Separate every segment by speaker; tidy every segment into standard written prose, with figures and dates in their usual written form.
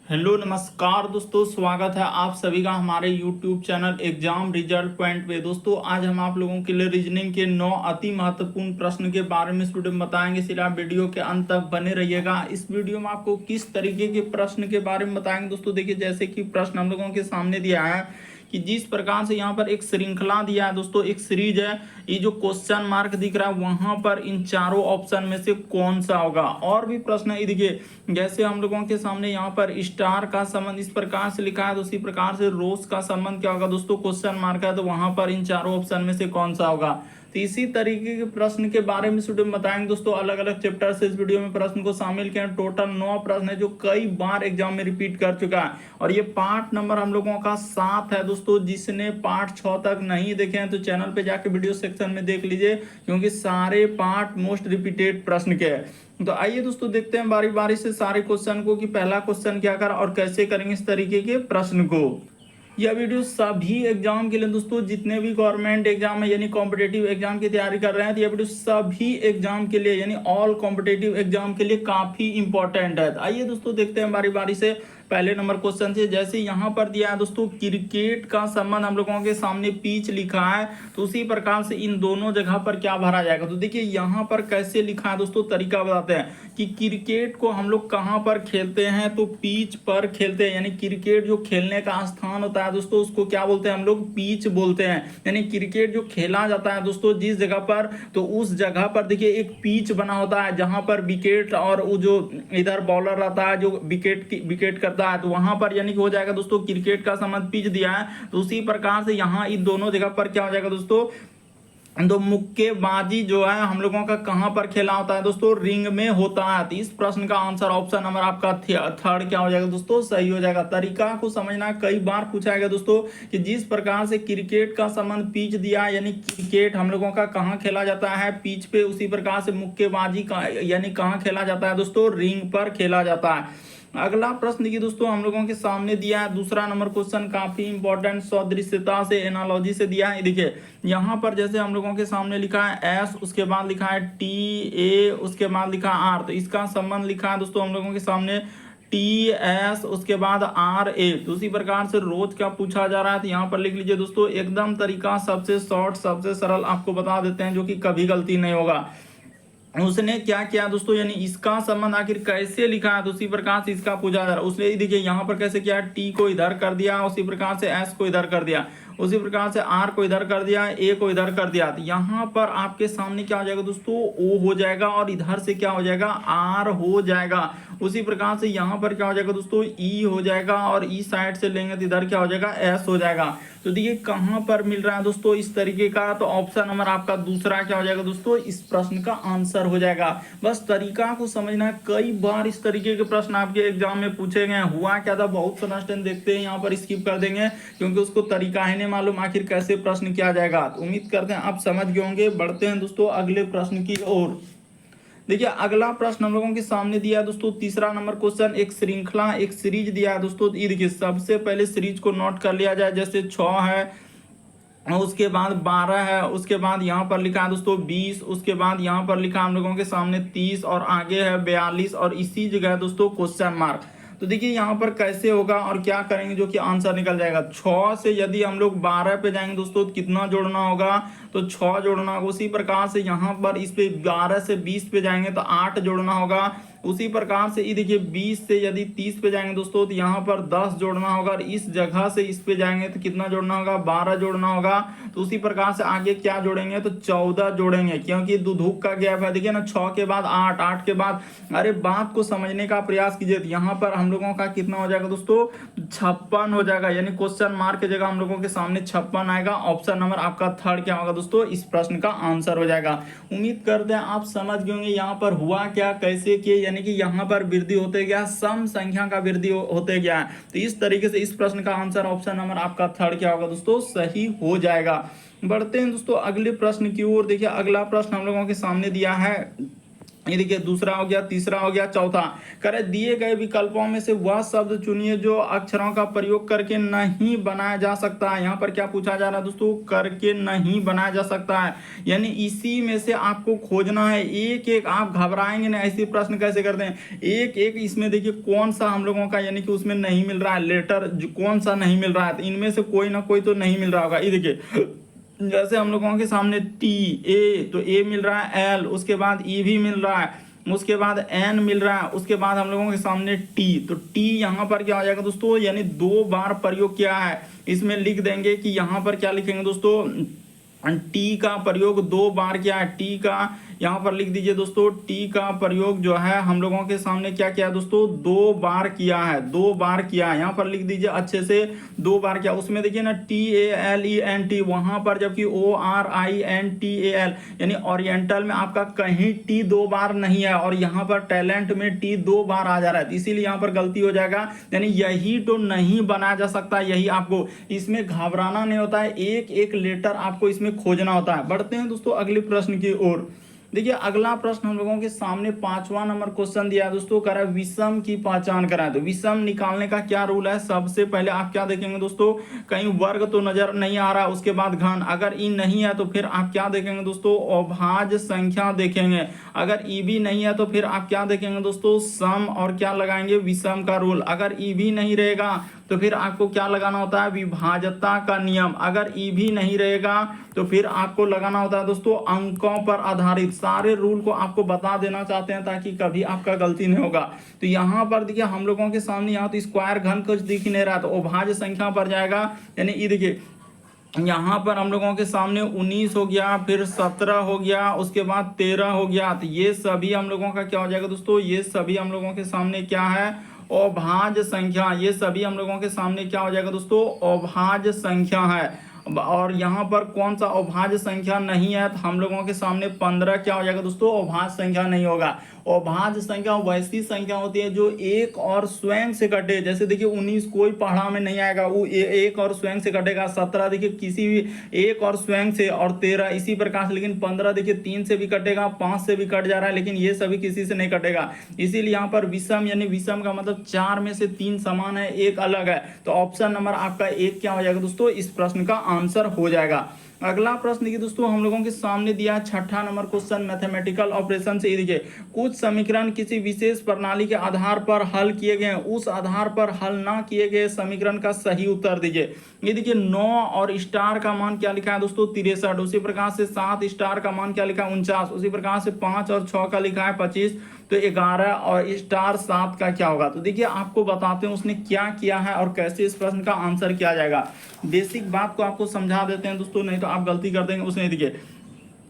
Speaker 1: Hello नमस्कार दोस्तों, स्वागत है आप सभी का हमारे YouTube channel exam result point पे। दोस्तों आज हम आप लोगों के लिए रीजनिंग के 9 अति महत्वपूर्ण प्रश्न के बारे में इस वीडियो में बताएंगे। इसलिए आप वीडियो के अंत तक बने रहिएगा। इस वीडियो में आपको किस तरीके के प्रश्न के बारे में बताएंगे दोस्तों। देखिए, जैसे कि प्रश्न हम लोगों के सामने दिया है कि जिस प्रकार से यहाँ पर एक श्रृंखला दिया है दोस्तों, एक सीरीज है, ये जो क्वेश्चन मार्क दिख रहा है वहां पर इन चारों ऑप्शन में से कौन सा होगा। और भी प्रश्न है, देखिए जैसे हम लोगों के सामने यहाँ पर स्टार का संबंध इस प्रकार से लिखा है, तो उसी प्रकार से रोज का संबंध क्या होगा दोस्तों, क्वेश्चन मार्क है, तो वहां पर इन चारों ऑप्शन में से कौन सा होगा। तो इसी तरीके के प्रश्न के बारे में इस वीडियो में बताएंगे दोस्तों। अलग अलग चैप्टर से इस वीडियो में प्रश्न को शामिल किया। टोटल 9 प्रश्न है जो कई बार एग्जाम में रिपीट कर चुका है, और ये पार्ट नंबर हम लोगों का 7 है दोस्तों। जिसने पार्ट 6 तक नहीं देखे हैं तो चैनल पे जाके वीडियो सेक्शन में देख लीजिए, क्योंकि सारे पार्ट मोस्ट रिपीटेड प्रश्न के हैं। तो आइए दोस्तों देखते हैं बारी बारी से सारे क्वेश्चन को कि पहला क्वेश्चन क्या करा और कैसे करेंगे इस तरीके के प्रश्न को। यह वीडियो सभी एग्जाम के लिए दोस्तों, जितने भी गवर्नमेंट एग्जाम है यानी कॉम्पिटेटिव एग्जाम की तैयारी कर रहे हैं, तो यह वीडियो सभी एग्जाम के लिए यानी ऑल कॉम्पिटेटिव एग्जाम के लिए काफी इंपॉर्टेंट है। आइए दोस्तों देखते हैं बारी बारी से पहले नंबर क्वेश्चन से। जैसे यहाँ पर दिया है दोस्तों, क्रिकेट का संबंध हम लोगों के सामने पिच लिखा है, तो उसी प्रकार से इन दोनों जगह पर क्या भरा जाएगा। तो देखिए यहाँ पर कैसे लिखा है दोस्तों, तरीका बताते हैं कि क्रिकेट को हम लोग कहाँ पर खेलते हैं, तो पिच पर खेलते हैं। यानी क्रिकेट जो खेलने का स्थान होता है दोस्तों, उसको क्या बोलते हैं हम लोग, पिच बोलते हैं। यानी क्रिकेट जो खेला जाता है दोस्तों जिस जगह पर, तो उस जगह पर देखिए एक पिच बना होता है, जहां पर विकेट और वो जो इधर बॉलर रहता है जो विकेट करता है, तो वहां पर यानी कि हो जाएगा दोस्तों क्रिकेट का संबंध पिच दिया है। तो उसी प्रकार से यहाँ इन दोनों जगह पर क्या हो जाएगा दोस्तों, तो मुक्केबाजी जो है हम लोगों का कहां पर खेला होता है दोस्तों, रिंग में होता है। तो इस प्रश्न का आंसर ऑप्शन नंबर आपका थर्ड क्या हो जाएगा दोस्तों, सही हो जाएगा। तरीका को समझना, कई बार पूछा गया दोस्तों कि जिस प्रकार से क्रिकेट का संबंध पिच दिया, यानी क्रिकेट हम लोगों का कहां खेला जाता है, पिच पे, उसी प्रकार से मुक्केबाजी का यानी कहां खेला जाता है दोस्तों, रिंग पर खेला जाता है। अगला प्रश्न देखिए दोस्तों, हम लोगों के सामने दिया है दूसरा नंबर क्वेश्चन, काफी इंपॉर्टेंट, सदृश्यता से एनालॉजी से दिया है। देखिए यहाँ पर जैसे हम लोगों के सामने लिखा है एस, उसके बाद लिखा है टी ए, उसके बाद लिखा है आर, तो इसका संबंध लिखा है दोस्तों हम लोगों के सामने टी एस, उसके बाद आर ए। तो उसी प्रकार से रोज क्या पूछा जा रहा है, तो यहाँ पर लिख लीजिए दोस्तों, एकदम तरीका सबसे शॉर्ट सबसे सरल आपको बता देते हैं, जो कि कभी गलती नहीं होगा। उसने क्या किया दोस्तों, यानी इसका संबंध आखिर कैसे लिखा है, तो उसी प्रकार से इसका पूछा जा रहा है। उसने देखिए यहाँ पर कैसे किया, टी को इधर कर दिया, उसी प्रकार से एस को इधर कर दिया, उसी प्रकार से आर को इधर कर दिया, ए को इधर कर दिया। तो यहाँ पर आपके सामने क्या हो जाएगा दोस्तों, ओ हो जाएगा, और इधर से क्या हो जाएगा, आर हो जाएगा। उसी प्रकार से यहाँ पर क्या हो जाएगा दोस्तों, ई हो जाएगा, और ई साइड से लेंगे तो इधर क्या हो जाएगा, एस हो जाएगा। तो देखिए कहां पर मिल रहा है दोस्तों इस तरीके का, तो ऑप्शन नंबर आपका दूसरा क्या हो जाएगा दोस्तों, इस प्रश्न का आंसर हो जाएगा। बस तरीका को समझना है, कई बार इस तरीके के प्रश्न आपके एग्जाम में पूछे गए। हुआ क्या था, बहुत सारा स्टूडेंट देखते हैं यहाँ पर स्किप कर देंगे, क्योंकि उसको तरीका ही नहीं मालूम आखिर कैसे प्रश्न किया जाएगा। तो उम्मीद करते हैं आप समझ गए होंगे। बढ़ते हैं दोस्तों अगले प्रश्न की ओर। देखिए अगला प्रश्न हम लोगों के सामने दिया है दोस्तों, तीसरा नंबर क्वेश्चन, एक श्रृंखला एक सीरीज दिया है दोस्तों। ये देखिए सबसे पहले सीरीज को नोट कर लिया जाए, जैसे 6 है, उसके बाद 12 है, उसके बाद यहाँ पर लिखा है दोस्तों 20, उसके बाद यहाँ पर लिखा हम लोगों के सामने 30, और आगे है 42, और इसी जगह दोस्तों क्वेश्चन मार्क। तो देखिए यहाँ पर कैसे होगा और क्या करेंगे जो कि आंसर निकल जाएगा। 6 से यदि हम लोग 12 पे जाएंगे दोस्तों, तो कितना जोड़ना होगा, तो 6 जोड़ना होगा। उसी प्रकार से यहाँ पर इस पे 12 से 20 पे जाएंगे तो 8 जोड़ना होगा। उसी प्रकार से ये देखिए 20 से यदि 30 पे जाएंगे दोस्तों, तो यहाँ पर 10 जोड़ना होगा, और इस जगह से इस पे जाएंगे तो कितना जोड़ना होगा, 12 जोड़ना होगा। तो उसी प्रकार से आगे क्या जोड़ेंगे, तो 14 जोड़ेंगे, क्योंकि दुधुक का गैप है। देखिए ना, 6 के बाद 8, 8 के बाद, अरे बात को समझने का प्रयास कीजिए। यहाँ पर हम लोगों का कितना हो जाएगा दोस्तों, 56 हो जाएगा, यानी क्वेश्चन मार्क की जगह हम लोगों के सामने 56 आएगा। ऑप्शन नंबर आपका थर्ड क्या होगा दोस्तों, इस प्रश्न का आंसर हो जाएगा। उम्मीद करते हैं आप समझ गए होंगे यहाँ पर हुआ क्या, कैसे किए, यानी कि यहाँ पर वृद्धि होते गया, सम संख्या का वृद्धि होते गया। तो इस तरीके से इस प्रश्न का आंसर ऑप्शन नंबर आपका थर्ड क्या होगा दोस्तों, सही हो जाएगा। बढ़ते हैं दोस्तों अगले प्रश्न की ओर। देखिए अगला प्रश्न हम लोगों के सामने दिया है ये देखिए दूसरा हो गया, तीसरा हो गया, चौथा। करे दिए गए विकल्पों में से वह शब्द चुनिए जो अक्षरों का प्रयोग करके नहीं बनाया जा सकता है। यहाँ पर क्या पूछा जा रहा है दोस्तों, करके नहीं बनाया जा सकता है, यानी इसी में से आपको खोजना है। एक एक आप घबराएंगे ना, ऐसे प्रश्न कैसे करते हैं, एक एक इसमें देखिए कौन सा हम लोगों का यानी कि उसमें नहीं मिल रहा है लेटर, कौन सा नहीं मिल रहा है, तो इनमें से कोई ना कोई तो नहीं मिल रहा होगा। ये देखिए जैसे हम लोगों के सामने टी ए, तो ए मिल रहा है, एल, उसके बाद ई भी मिल रहा है, उसके बाद एन मिल रहा है, उसके बाद हम लोगों के सामने टी, तो टी यहाँ पर क्या हो जाएगा दोस्तों, यानी 2 बार प्रयोग किया है। इसमें लिख देंगे कि यहाँ पर क्या लिखेंगे दोस्तों, टी का प्रयोग 2 बार किया है। टी का यहाँ पर लिख दीजिए दोस्तों, टी का प्रयोग जो है हम लोगों के सामने क्या किया है दोस्तों, 2 बार किया है, 2 बार किया है। यहाँ पर लिख दीजिए अच्छे से, 2 बार किया। उसमें देखिए ना TALENT, वहां पर जबकि ORINTAL, यानी ओरिएंटल में आपका कहीं टी 2 बार नहीं है, और यहाँ पर टैलेंट में टी 2 बार आ जा रहा है, इसीलिए यहाँ पर गलती हो जाएगा, यानी यही तो नहीं बनाया जा सकता। यही आपको इसमें घबराना नहीं होता है, एक एक लेटर आपको इसमें खोजना होता है। बढ़ते हैं दोस्तों अगले प्रश्न की ओर। देखिए अगला प्रश्न हम लोगों के सामने 5वां नंबर क्वेश्चन दिया है दोस्तों, कह रहा है विषम की पहचान कराएं। तो विषम निकालने का क्या रूल है, सबसे पहले आप क्या देखेंगे दोस्तों, कहीं वर्ग तो नजर नहीं आ रहा, उसके बाद घन, अगर ई नहीं है तो फिर आप क्या देखेंगे दोस्तों, अभाज्य संख्या देखेंगे। अगर ई भी नहीं है तो फिर आप क्या देखेंगे दोस्तों, सम, और क्या लगाएंगे, विषम का रूल। अगर ई भी नहीं रहेगा तो फिर आपको क्या लगाना होता है, विभाज्यता का नियम। अगर ई भी नहीं रहेगा तो फिर आपको लगाना होता है दोस्तों अंकों पर आधारित। सारे रूल को आपको बता देना चाहते हैं ताकि कभी आपका गलती नहीं होगा। तो यहाँ पर देखिए हम लोगों के सामने यहाँ तो स्क्वायर घन कुछ दिख ही नहीं रहा, तो अभाज्य संख्या पर जाएगा, यानी ये देखिए यहाँ पर हम लोगों के सामने 19 हो गया, फिर 17 हो गया, उसके बाद 13 हो गया। तो ये सभी हम लोगों का क्या हो जाएगा दोस्तों, ये सभी हम लोगों के सामने क्या है, अभाज्य संख्या। ये सभी हम लोगों के सामने क्या हो जाएगा दोस्तों, अभाज्य संख्या है। और यहाँ पर कौन सा अभाज्य संख्या नहीं है, तो हम लोगों के सामने 15 क्या हो जाएगा दोस्तों, अभाज्य संख्या नहीं होगा। अभाज्य संख्या वैसी संख्या होती है जो एक और स्वयं से कटे। जैसे देखिए 19 कोई पढ़ा में नहीं आएगा, वो एक और स्वयं से कटेगा। 17 देखिए किसी भी एक और स्वयं से, और 13 इसी प्रकार से। लेकिन 15 देखिए 3 से भी कटेगा, 5 से भी कट जा रहा है, लेकिन ये सभी किसी से नहीं कटेगा। इसीलिए यहाँ पर विषम, यानी विषम का मतलब 4 में से 3 समान है, एक अलग है। तो ऑप्शन नंबर आपका 1 क्या हो जाएगा दोस्तों, इस प्रश्न का आंसर हो जाएगा। अगला प्रश्न देखिए दोस्तों हम लोगों के सामने दिया है 6ठा नंबर क्वेश्चन, मैथमेटिकल ऑपरेशन से। देखिए कुछ समीकरण किसी विशेष प्रणाली के आधार पर हल किए गए, उस आधार पर हल ना किए गए समीकरण का सही उत्तर दीजिए। ये देखिए 9 और स्टार का मान क्या लिखा है दोस्तों, 63। उसी प्रकार से 7 स्टार का मान क्या लिखा है, 49। उसी प्रकार से 5 और 6 का लिखा है 25। तो 11 और स्टार 7 का क्या होगा। तो देखिए आपको बताते हैं उसने क्या किया है और कैसे इस प्रश्न का आंसर किया जाएगा। बेसिक बात को आपको समझा देते हैं दोस्तों, नहीं तो आप गलती कर देंगे। उसने देखिए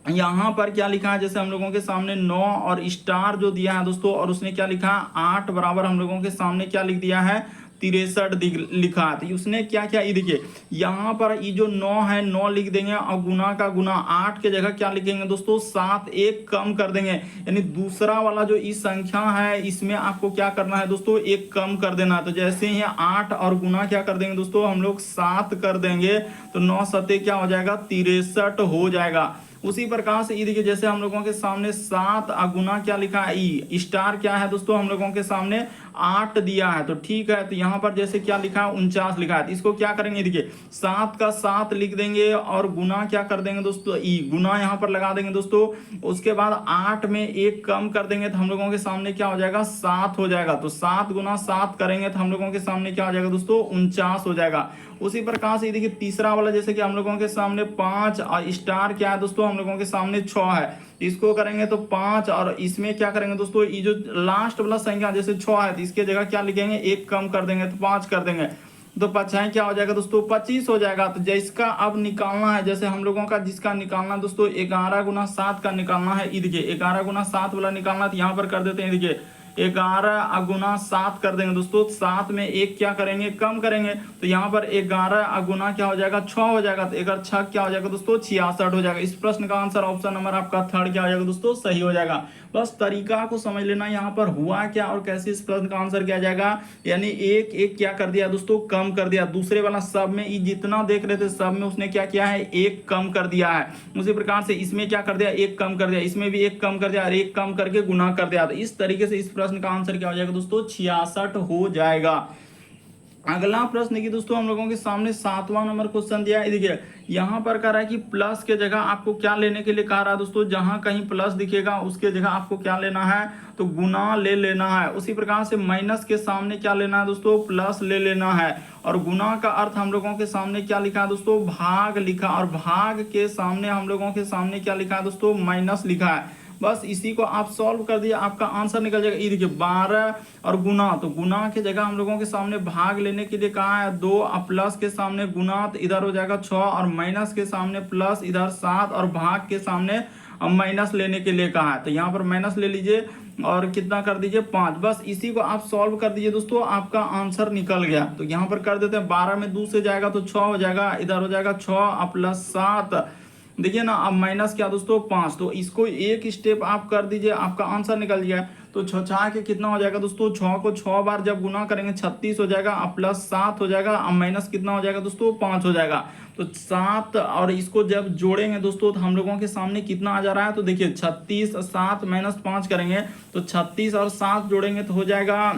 Speaker 1: यहाँ पर क्या लिखा है, जैसे हम लोगों के सामने 9 और स्टार जो दिया है दोस्तों, और उसने क्या लिखा है 8 बराबर हम लोगों के सामने क्या लिख दिया है 63 लिखा है। तो उसने क्या किया, ये देखिए यहाँ पर ये जो 9 है 9 लिख देंगे, और गुना का गुना 8 के जगह क्या लिखेंगे दोस्तों 7, एक कम कर देंगे। यानी दूसरा वाला जो इस संख्या है इसमें आपको क्या करना है दोस्तों, एक कम कर देना। तो जैसे ही 8 और गुना क्या कर देंगे दोस्तों, हम लोग 7 कर देंगे, तो 9 सत्ते क्या हो जाएगा 63 हो जाएगा। उसी प्रकार से ये देखिए जैसे हम लोगों के सामने 7 गुना क्या लिखा है ई, स्टार क्या है दोस्तों हम लोगों के सामने 8 दिया है। तो ठीक है, तो यहाँ पर जैसे क्या लिखा है 49 लिखा है, तो इसको क्या करेंगे देखिए 7 का 7 लिख देंगे, और गुना क्या कर देंगे दोस्तों ई, गुना यहाँ पर लगा देंगे दोस्तों। उसके बाद 8 में एक कम कर देंगे, तो हम लोगों के सामने क्या हो जाएगा 7 हो जाएगा। तो 7 गुना 7 करेंगे तो हम लोगों के सामने क्या हो जाएगा दोस्तों 49 हो जाएगा। उसी प्रकार से देखिए तीसरा वाला जैसे कि हम लोगों के सामने 5 और स्टार क्या है दोस्तों हम लोगों के सामने 6 है, इसको करेंगे तो 5, और इसमें क्या करेंगे दोस्तों ये जो लास्ट वाला संख्या जैसे 6 है तो इसके जगह क्या लिखेंगे, एक कम कर देंगे तो 5 कर देंगे, तो 5 क्या हो जाएगा दोस्तों 25 हो जाएगा। तो जिसका अब निकालना है, जैसे हम लोगों का जिसका निकालना दोस्तों 11 गुना 7 का निकालना है, ये देखिए 11 गुना 7 वाला निकालना, तो यहाँ पर कर देते हैं देखिए 11 गुना 7 कर देंगे दोस्तों। 7 में 1 क्या करेंगे, कम करेंगे, तो यहाँ पर 11 गुना क्या हो जाएगा, 6 हो जाएगा। तो 1 6 क्या हो जाएगा दोस्तों, 66 हो जाएगा। इस प्रश्न का आंसर ऑप्शन नंबर आपका थर्ड क्या हो जाएगा दोस्तों, सही हो जाएगा। बस तरीका को समझ लेना यहाँ पर हुआ क्या और कैसे इस प्रश्न का आंसर किया जाएगा। यानी एक एक क्या कर दिया दोस्तों, कम कर दिया। दूसरे वाला सब में जितना देख रहे थे सब में उसने क्या किया है, एक कम कर दिया है। उसी प्रकार से इसमें क्या कर दिया, एक कम कर दिया, इसमें भी एक कम कर दिया और एक कम करके गुना कर दिया। तो इस तरीके से इस प्रश्न का आंसर क्या हो जाएगा दोस्तों, 66 हो जाएगा। अगला प्रश्न देखिए दोस्तों, हम लोगों के सामने 7वां नंबर क्वेश्चन दिया है। देखिए यहाँ पर कह रहा है कि प्लस के जगह आपको क्या लेने के लिए कह रहा है दोस्तों, जहां कहीं प्लस दिखेगा उसके जगह आपको क्या लेना है, तो गुना ले लेना है। उसी प्रकार से माइनस के सामने क्या लेना है दोस्तों, प्लस ले लेना है। और गुना का अर्थ हम लोगों के सामने क्या लिखा है दोस्तों, भाग लिखा, और भाग के सामने हम लोगों के सामने क्या लिखा है दोस्तों, माइनस लिखा है। बस इसी को आप सॉल्व कर दिया, आपका आंसर निकल जाएगा। ये देखिए 12 और गुना, तो गुना की जगह हम लोगों के सामने भाग लेने के लिए कहा है 2, और प्लस के सामने गुना तो इधर हो जाएगा 6, और माइनस के सामने प्लस इधर 7, और भाग के सामने माइनस लेने के लिए कहा है। तो यहाँ पर माइनस ले लीजिए और कितना कर दीजिए 5। बस इसी को आप सॉल्व कर दीजिए दोस्तों, आपका आंसर निकल गया। तो यहाँ पर कर देते हैं 12 में 2 से जाएगा तो 6 हो जाएगा, इधर हो जाएगा 6 और प्लस 7, देखिए ना, अब माइनस क्या दोस्तों 5। तो इसको एक स्टेप आप कर दीजिए, आपका आंसर निकल गया। तो 6 के कितना हो जाएगा दोस्तों, 6 को 6 बार जब गुना करेंगे 36 हो जाएगा, अब प्लस 7 हो जाएगा, अब माइनस कितना हो जाएगा दोस्तों 5 हो जाएगा। तो 7 और इसको जब जोड़ेंगे दोस्तों तो हम लोगों के सामने कितना आ जा रहा है, तो देखिए 36 7 माइनस 5 करेंगे तो 36 और 7 जोड़ेंगे तो हो जाएगा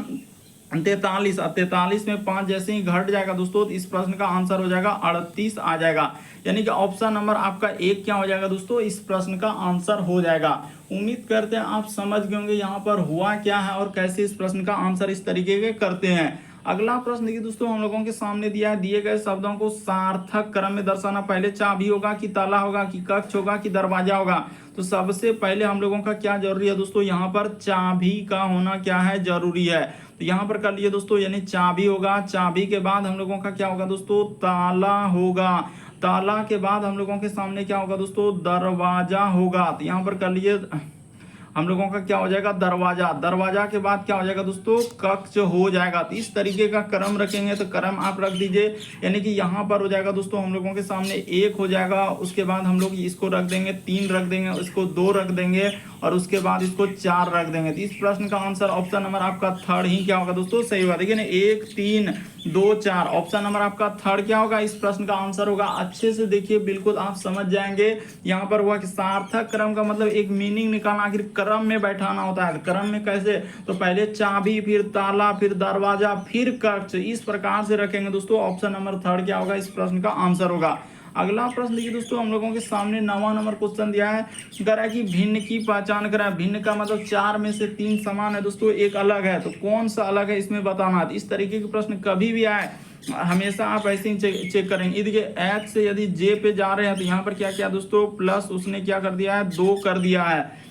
Speaker 1: 43। अब 43 में 5 जैसे ही घट जाएगा दोस्तों तो इस प्रश्न का आंसर हो जाएगा 38 आ जाएगा। यानी कि ऑप्शन नंबर आपका 1 क्या हो जाएगा दोस्तों, इस प्रश्न का आंसर हो जाएगा। उम्मीद करते हैं आप समझ गए होंगे यहाँ पर हुआ क्या है और कैसे इस प्रश्न का आंसर इस तरीके के करते हैं। अगला प्रश्न देखिए दोस्तों, हम लोगों के सामने दिया है, दिए गए शब्दों को सार्थक क्रम में दर्शाना। पहले चाबी होगा कि ताला होगा कि कक्ष होगा कि दरवाजा होगा। तो सबसे पहले हम लोगों का क्या जरूरी है दोस्तों, यहाँ पर चाबी का होना क्या है, जरूरी है। तो यहाँ पर कर लिए दोस्तों, यानी चाबी होगा, चाबी के बाद हम लोगों का क्या होगा दोस्तों, ताला होगा, ताला के बाद हम लोगों के सामने क्या होगा दोस्तों, दरवाजा होगा। तो यहाँ पर कर लिए हम लोगों का क्या हो जाएगा, दरवाजा, दरवाजा के बाद क्या हो जाएगा दोस्तों, कक्ष हो जाएगा। तो इस तरीके का क्रम रखेंगे, तो क्रम आप रख दीजिए, यानी कि यहाँ पर हो जाएगा दोस्तों हम लोगों के सामने 1 हो जाएगा, उसके बाद हम लोग इसको रख देंगे 3 रख देंगे, इसको 2 रख देंगे और उसके बाद इसको 4 रख देंगे। तो इस प्रश्न का आंसर ऑप्शन नंबर आपका थर्ड ही क्या होगा दोस्तों, सही होगा। देखिए ना 1 3 2 4, ऑप्शन नंबर आपका थर्ड क्या होगा, इस प्रश्न का आंसर होगा। अच्छे से देखिए, बिल्कुल आप समझ जाएंगे। यहाँ पर हुआ कि सार्थक क्रम का मतलब एक मीनिंग निकालना, आखिर क्रम में बैठाना होता है। क्रम में कैसे, तो पहले चाबी, फिर ताला, फिर दरवाजा, फिर कक्ष, इस प्रकार से रखेंगे दोस्तों। ऑप्शन नंबर थर्ड क्या होगा, इस प्रश्न का आंसर होगा। अगला प्रश्न देखिए दोस्तों, हम लोगों के सामने 9वां नंबर क्वेश्चन दिया है, कह रहा है कि भिन्न की पहचान करें। भिन्न का मतलब 4 में से 3 समान है दोस्तों, एक अलग है, तो कौन सा अलग है इसमें बताना है। इस तरीके के प्रश्न कभी भी आए हमेशा आप ऐसे ही चेक करेंगे। देखिए H से यदि J पे जा रहे हैं तो यहाँ पर क्या किया दोस्तों, प्लस उसने क्या कर दिया है, 2 कर दिया है।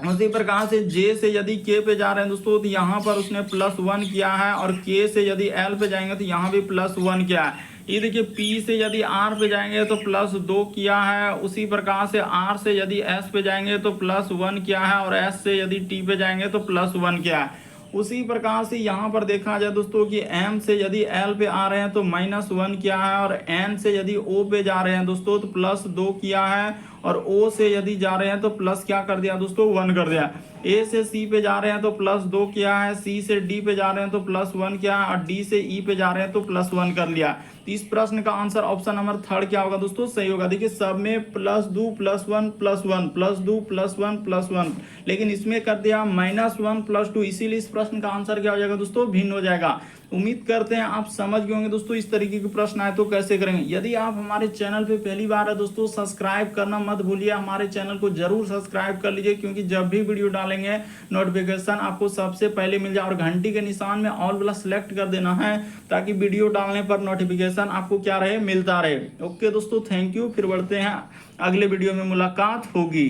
Speaker 1: उसी प्रकार से J से यदि K पे जा रहे हैं दोस्तों तो यहाँ पर उसने +1 किया है, और K से यदि L पे जाएंगे तो यहाँ भी +1 किया है। ये देखिए P से यदि R पे जाएंगे तो +2 किया है। उसी प्रकार से R से यदि S पे जाएंगे तो +1 किया है, और S से यदि T पे जाएंगे तो +1 किया है। उसी प्रकार से यहाँ पर देखा जाए दोस्तों कि M से यदि L पे आ रहे हैं तो -1 किया है, और N से यदि O पे जा रहे हैं दोस्तों तो +2 किया है, और O से यदि जा रहे हैं तो प्लस क्या कर दिया दोस्तों, 1 कर दिया। A से C पे जा रहे हैं तो +2 किया है, C से D पे जा रहे हैं तो +1 किया है, और D से E पे जा रहे हैं तो +1 कर लिया। तो इस प्रश्न का आंसर ऑप्शन नंबर थर्ड क्या होगा दोस्तों, सही होगा। देखिए सब में +2 +1 +1 +2 +1 +1, लेकिन इसमें कर दिया -1 +2, इसीलिए इस प्रश्न का आंसर क्या हो जाएगा दोस्तों, भिन्न हो जाएगा। उम्मीद करते हैं आप समझ गए होंगे दोस्तों इस तरीके के प्रश्न आए तो कैसे करेंगे। यदि आप हमारे चैनल पे पहली बार है दोस्तों, सब्सक्राइब करना मत भूलिए, हमारे चैनल को जरूर सब्सक्राइब कर लीजिए, क्योंकि जब भी वीडियो डालेंगे नोटिफिकेशन आपको सबसे पहले मिल जाए। और घंटी के निशान में ऑल वाला सेलेक्ट कर देना है, ताकि वीडियो डालने पर नोटिफिकेशन आपको क्या रहे, मिलता रहे। ओके दोस्तों, थैंक यू। फिर बढ़ते हैं, अगले वीडियो में मुलाकात होगी।